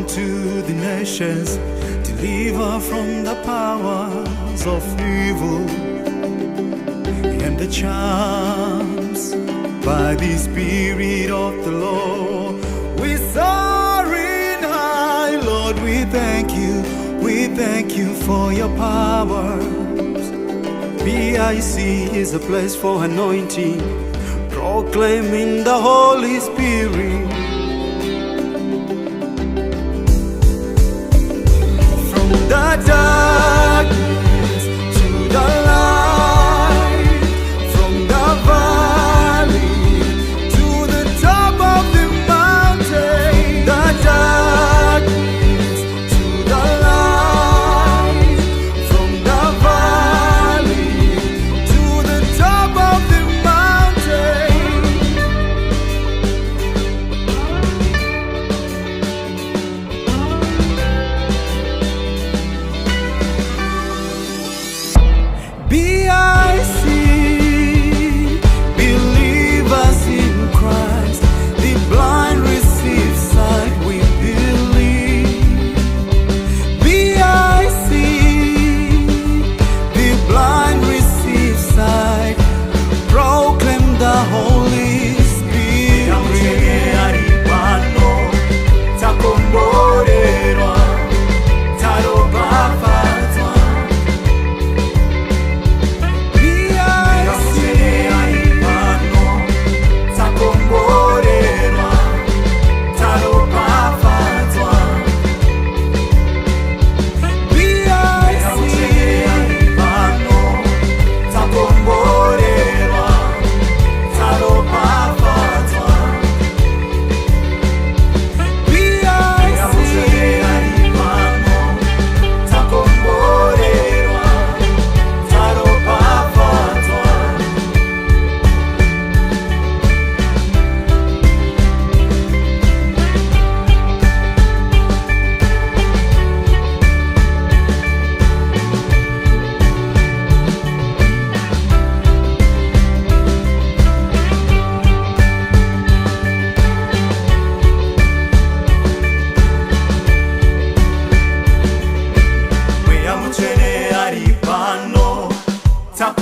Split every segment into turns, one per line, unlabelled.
unto the nations, deliver from the powers of evil and the charms by the Spirit of the Lord. We soaring high, Lord, we thank you for your powers. BIC is a place for anointing, proclaiming the Holy Spirit. From the darkness to the light, from the valley to the top of the mountain. The darkness to the light, from the valley to the top of the mountain. BIC, believers in Christ, the blind receive sight, we believe. BIC, the blind receive sight, proclaim the Holy Spirit.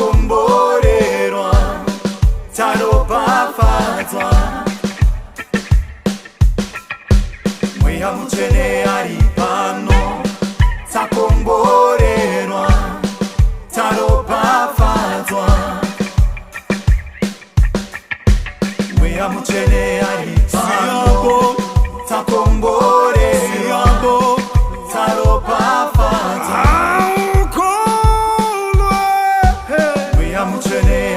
Takomborerwa, taropafadzwa. Mweya mutsvene ari pano, takomborerwa, taropafadzwa. Mweya mutsvene ari pano, takomborerwa, taropafadzwa. Mweya mutsvene